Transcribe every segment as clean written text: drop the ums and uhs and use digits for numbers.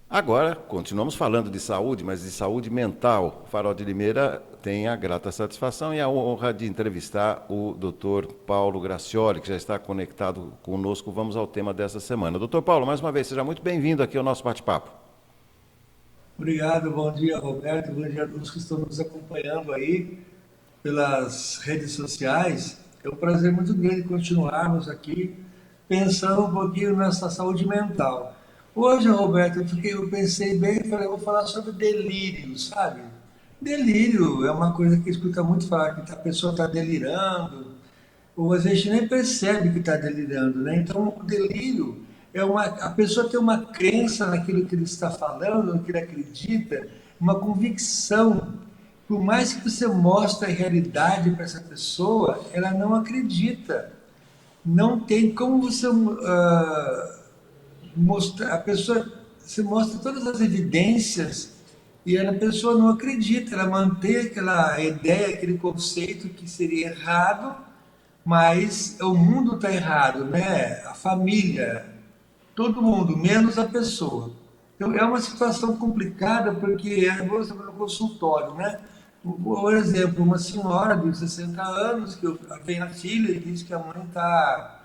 Agora, continuamos falando de saúde, mas de saúde mental. O Farol de Limeira tem a grata satisfação e a honra de entrevistar o Dr. Paulo Gracioli, que já está conectado conosco. Vamos ao tema dessa semana. Dr. Paulo, mais uma vez, seja muito bem-vindo aqui ao nosso bate-papo. Obrigado, bom dia, Roberto. Bom dia a todos que estão nos acompanhando aí pelas redes sociais. É um prazer muito grande continuarmos aqui pensando um pouquinho nessa saúde mental. Hoje, Roberto, eu pensei bem e falei, eu vou falar sobre delírio, sabe? Delírio é uma coisa que escuta muito falar que a pessoa está delirando, ou às vezes nem percebe que está delirando, né? Então, o delírio é a pessoa tem uma crença naquilo que ele está falando, no que ele acredita, uma convicção. Por mais que você mostre a realidade para essa pessoa, ela não acredita. Não tem como você mostrar, a pessoa, você mostra todas as evidências e a pessoa não acredita, ela mantém aquela ideia, aquele conceito que seria errado, mas o mundo está errado, né? A família, todo mundo, menos a pessoa. Então é uma situação complicada porque é você no consultório, né? Por exemplo, uma senhora de 60 anos que vem a filha e diz que a mãe está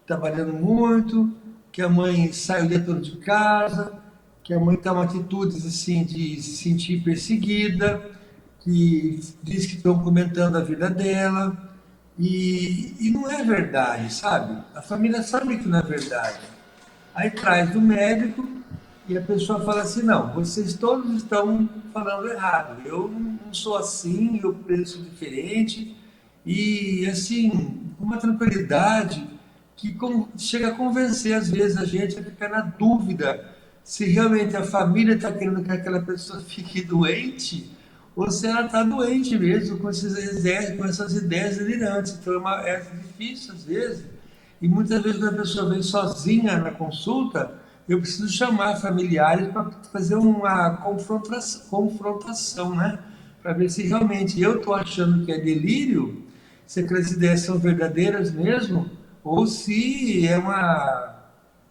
trabalhando muito, que a mãe sai o dia todo de casa, que a mãe toma atitudes assim de se sentir perseguida, que diz que estão comentando a vida dela, e não é verdade, sabe? A família sabe que não é verdade. Aí traz do médico e a pessoa fala assim, não, vocês todos estão falando errado, eu não sou assim, eu penso diferente, e assim, uma tranquilidade que chega a convencer às vezes a gente a ficar na dúvida se realmente a família está querendo que aquela pessoa fique doente ou se ela está doente mesmo com essas ideias delirantes. Então é difícil às vezes, e muitas vezes quando a pessoa vem sozinha na consulta, eu preciso chamar familiares para fazer uma confrontação, né? Para ver se realmente eu estou achando que é delírio, se aquelas ideias são verdadeiras mesmo, ou se é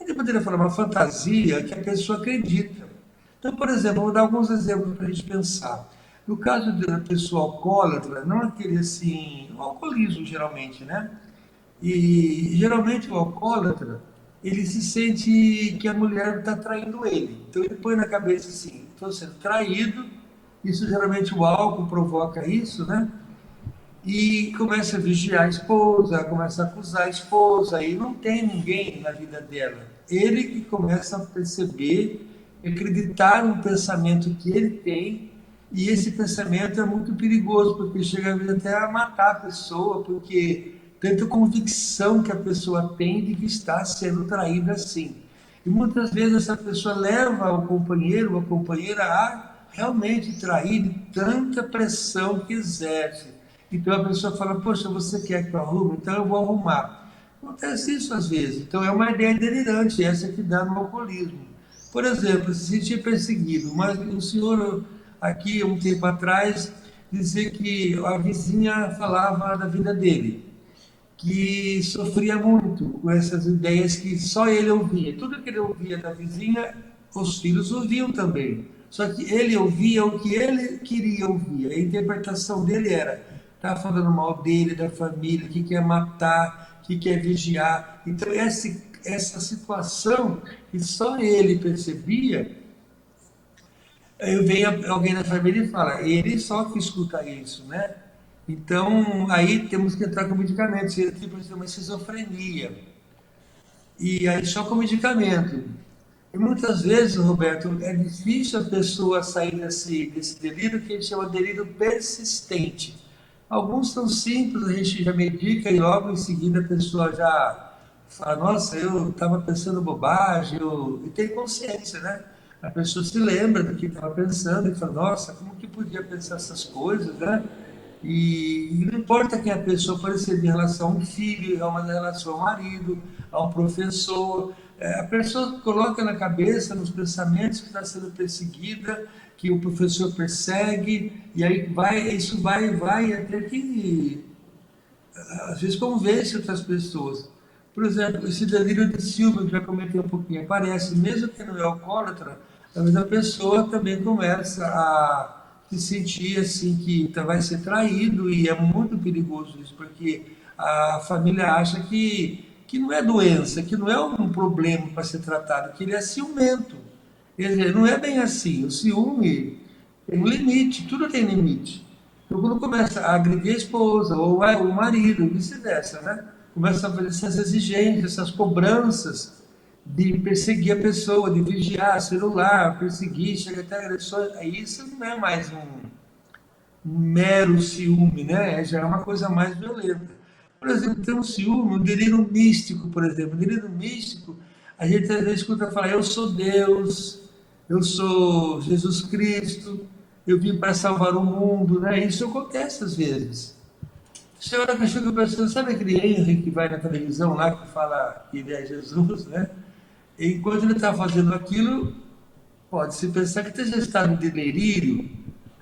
eu poderia falar, uma fantasia que a pessoa acredita. Então, por exemplo, vou dar alguns exemplos para a gente pensar. No caso da pessoa alcoólatra, não aquele assim, o alcoolismo geralmente, né? E geralmente o alcoólatra, ele se sente que a mulher está traindo ele. Então ele põe na cabeça assim, estou sendo traído, isso geralmente o álcool provoca isso, né? E começa a vigiar a esposa, começa a acusar a esposa, e não tem ninguém na vida dela. Ele que começa a perceber, acreditar no pensamento que ele tem, e esse pensamento é muito perigoso, porque chega até a matar a pessoa, porque tanta convicção que a pessoa tem de que está sendo traída assim. E muitas vezes essa pessoa leva o companheiro ou a companheira a realmente trair de tanta pressão que exerce. Então a pessoa fala, poxa, você quer que eu arrume? Então eu vou arrumar. Acontece isso às vezes. Então é uma ideia delirante essa que dá no alcoolismo. Por exemplo, se sentir perseguido, mas o senhor aqui um tempo atrás dizia que a vizinha falava da vida dele, que sofria muito com essas ideias que só ele ouvia. Tudo que ele ouvia da vizinha, os filhos ouviam também. Só que ele ouvia o que ele queria ouvir. A interpretação dele era: tá falando mal dele, da família, que quer matar, que quer vigiar. Então, essa situação que só ele percebia, aí vem alguém da família e fala, ele só que escuta isso, né? Então, aí temos que entrar com medicamentos, seria tipo uma esquizofrenia. E aí só com medicamento. E muitas vezes, Roberto, é difícil a pessoa sair desse delírio que a gente chama de delírio persistente. Alguns são simples, a gente já medica e logo em seguida a pessoa já fala, nossa, eu estava pensando bobagem, e tem consciência, né? A pessoa se lembra do que estava pensando e fala, nossa, como que podia pensar essas coisas, né? E não importa quem a pessoa, pode ser de relação a um filho, a uma relação ao marido, a um professor. A pessoa coloca na cabeça, nos pensamentos que está sendo perseguida, que o professor persegue, e aí isso vai, até que às vezes convence outras pessoas. Por exemplo, esse delírio de ciúme, que já comentei um pouquinho, aparece, mesmo que não é alcoólatra, talvez a pessoa também começa a se sentir assim que vai ser traído e é muito perigoso isso, porque a família acha que não é doença, que não é um problema para ser tratado, que ele é ciumento. Quer dizer, não é bem assim. O ciúme tem um limite, tudo tem limite. Então, quando começa a agredir a esposa ou o marido, vice-versa, né? Começa a fazer essas exigências, essas cobranças de perseguir a pessoa, de vigiar celular, perseguir, chega até agressões. Aí isso não é mais um mero ciúme, né? Já é uma coisa mais violenta. Por exemplo, tem um ciúme, um delírio místico, por exemplo. Um delírio místico, a gente às vezes escuta falar, eu sou Deus, eu sou Jesus Cristo, eu vim para salvar o mundo, né? Isso acontece às vezes. Chega hora que eu fico pensando, sabe aquele Henry que vai na televisão lá que fala que ele é Jesus, né? E enquanto ele está fazendo aquilo, pode-se pensar que esteja estado de delírio,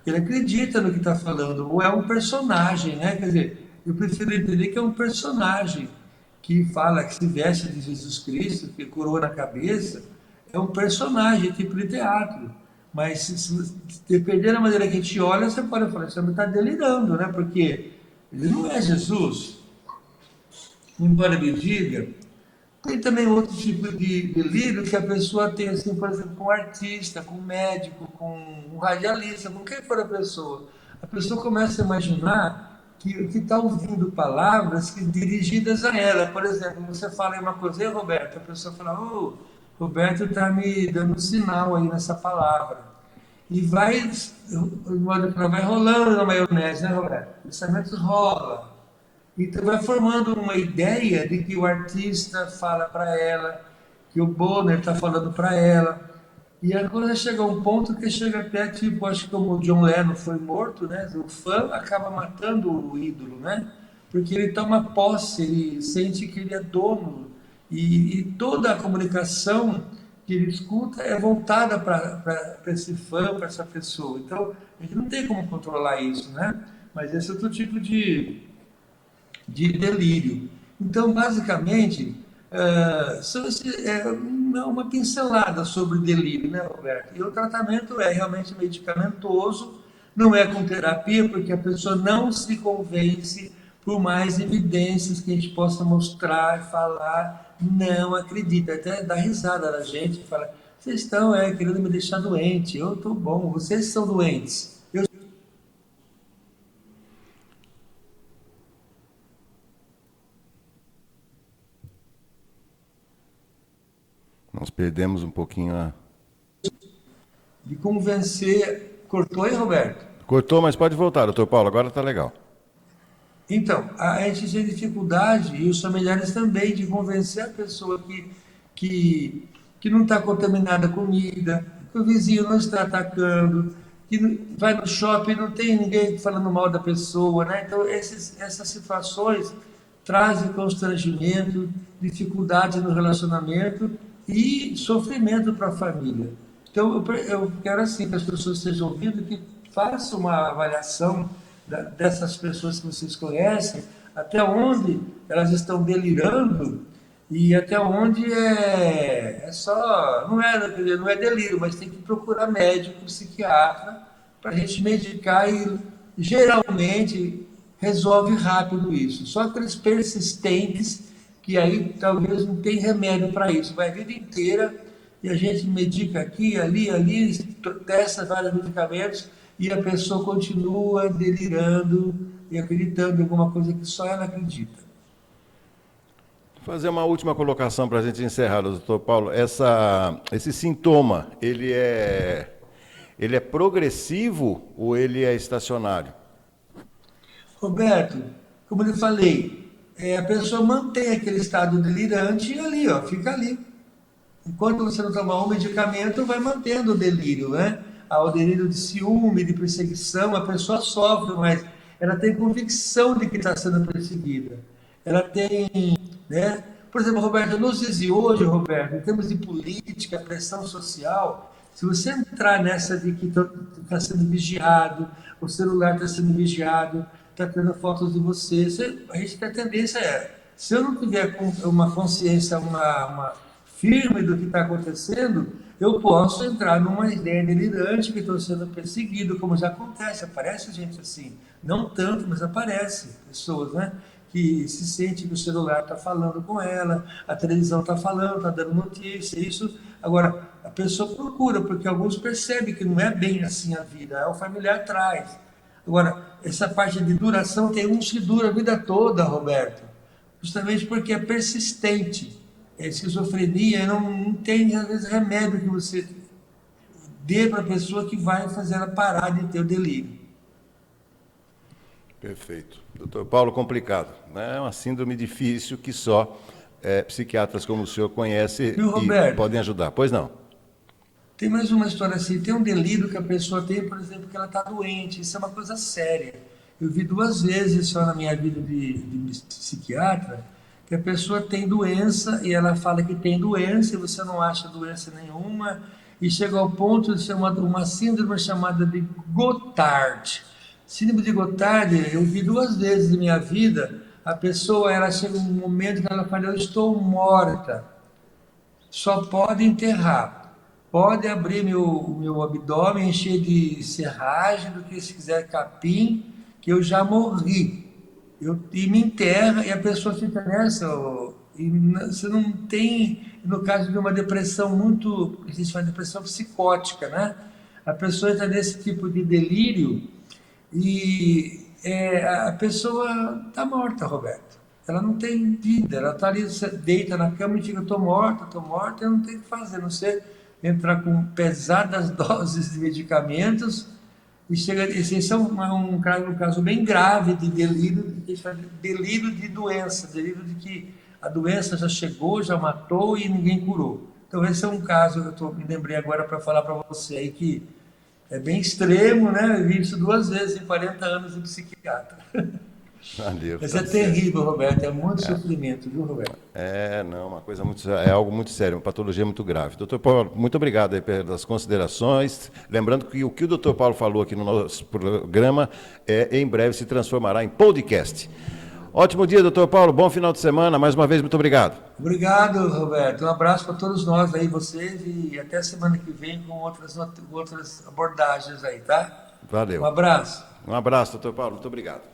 ele acredita no que está falando, ou é um personagem, né? Quer dizer, eu prefiro entender que é um personagem que fala, que se veste de Jesus Cristo, que coroa na cabeça, é um personagem, tipo de teatro. Mas se dependendo da maneira que a gente olha, você pode falar, você está delirando, né? Porque ele não é Jesus, embora me diga. Tem também outro tipo de delírio que a pessoa tem, assim, por exemplo, com um artista, com um médico, com um radialista, com quem for a pessoa. A pessoa começa a imaginar que está ouvindo palavras dirigidas a ela. Por exemplo, você fala aí uma coisa, ei, Roberto, a pessoa fala, ô, Roberto está me dando um sinal aí nessa palavra. E vai, de modo que ela vai rolando na maionese, né, Roberto? O pensamento rola. Então vai formando uma ideia de que o artista fala para ela, que o Bonner está falando para ela. E a coisa chega a um ponto que chega até, tipo, acho que como o John Lennon foi morto, né? O fã acaba matando o ídolo, né? Porque ele toma posse, ele sente que ele é dono. E toda a comunicação que ele escuta é voltada para esse fã, para essa pessoa. Então, a gente não tem como controlar isso, né? Mas esse é outro tipo de delírio. Então, basicamente, uma pincelada sobre delírio, né, Roberto? E o tratamento é realmente medicamentoso, não é com terapia, porque a pessoa não se convence por mais evidências que a gente possa mostrar, falar, não acredita, até dá risada da gente, fala, vocês estão querendo me deixar doente, eu estou bom, vocês são doentes. Nós perdemos um pouquinho a. De convencer, cortou aí, Roberto? Cortou, mas pode voltar, doutor Paulo, agora está legal. Então, a gente tem dificuldade, e os familiares também, de convencer a pessoa que, que não está contaminada a comida, que o vizinho não está atacando, que vai no shopping não tem ninguém falando mal da pessoa, né? Então, essas situações trazem constrangimento, dificuldade no relacionamento e sofrimento para a família. Então, eu quero assim que as pessoas estejam ouvindo, que façam uma avaliação dessas pessoas que vocês conhecem, até onde elas estão delirando e até onde é só, não é delírio, mas tem que procurar médico, psiquiatra, para a gente medicar e geralmente resolve rápido isso. Só aqueles persistentes que aí talvez não tem remédio para isso, vai a vida inteira e a gente medica aqui, ali, testa vários medicamentos e a pessoa continua delirando e acreditando em alguma coisa que só ela acredita. Vou fazer uma última colocação para a gente encerrar, doutor Paulo. Esse sintoma, ele é progressivo ou ele é estacionário? Roberto, como eu falei, a pessoa mantém aquele estado delirante e ali, ó, fica ali. Enquanto você não tomar um medicamento, vai mantendo o delírio, né? O delírio de ciúme, de perseguição, a pessoa sofre, mas ela tem convicção de que está sendo perseguida. Ela tem, né? Por exemplo, Roberto, nos dias de hoje, Roberto, em termos de política, pressão social, se você entrar nessa de que está sendo vigiado, o celular está sendo vigiado, está tendo fotos de você, a gente tem a tendência se eu não tiver uma consciência, uma firme do que está acontecendo, eu posso entrar numa ideia delirante que estou sendo perseguido, como já acontece, aparece gente assim, não tanto, mas aparece pessoas, né? Que se sente que o celular está falando com ela, a televisão está falando, está dando notícia, isso. Agora, a pessoa procura, porque alguns percebem que não é bem assim a vida, é o familiar traz. Agora, essa parte de duração, tem uns que dura a vida toda, Roberto, justamente porque é persistente. A esquizofrenia não tem, às vezes, remédio que você dê para a pessoa que vai fazer ela parar de ter o delírio. Perfeito. Doutor Paulo, complicado, né? É uma síndrome difícil que só psiquiatras como o senhor conhecem Viu, e Roberto? podem ajudar. Pois não? Tem mais uma história assim, tem um delírio que a pessoa tem, por exemplo, que ela está doente, isso é uma coisa séria. Eu vi duas vezes só na minha vida de psiquiatra, que a pessoa tem doença e ela fala que tem doença e você não acha doença nenhuma, e chega ao ponto de ser uma síndrome chamada de Gotard. Síndrome de Gotard, eu vi duas vezes na minha vida, a pessoa, ela chega um momento que ela fala, eu estou morta, só pode enterrar. Pode abrir o meu abdômen, encher de serragem, do que se quiser capim, que eu já morri. E me enterra e a pessoa fica nessa. Você não tem, no caso de uma depressão muito, existe uma depressão psicótica, né? A pessoa está nesse tipo de delírio e a pessoa está morta, Roberto. Ela não tem vida, ela está ali, deita na cama e fica, estou morta, eu não tenho o que fazer, a não ser entrar com pesadas doses de medicamentos e chega, esse é um caso bem grave de delírio, delírio de doença, delírio de que a doença já chegou, já matou e ninguém curou. Então esse é um caso que me lembrei agora para falar para você aí que é bem extremo, né? Eu vi isso duas vezes em 40 anos de psiquiatra. Valeu, Mas tá é certo. terrível, Roberto, é muito sofrimento, viu, Roberto? Não, uma coisa muito, é algo muito sério, uma patologia muito grave. Doutor Paulo, muito obrigado aí pelas considerações. Lembrando que o doutor Paulo falou aqui no nosso programa em breve se transformará em podcast. Ótimo dia, doutor Paulo, bom final de semana, mais uma vez, muito obrigado. Obrigado, Roberto. Um abraço para todos nós aí, vocês, e até semana que vem com outras abordagens aí, tá? Um Valeu. abraço. Um abraço, doutor Paulo, muito obrigado.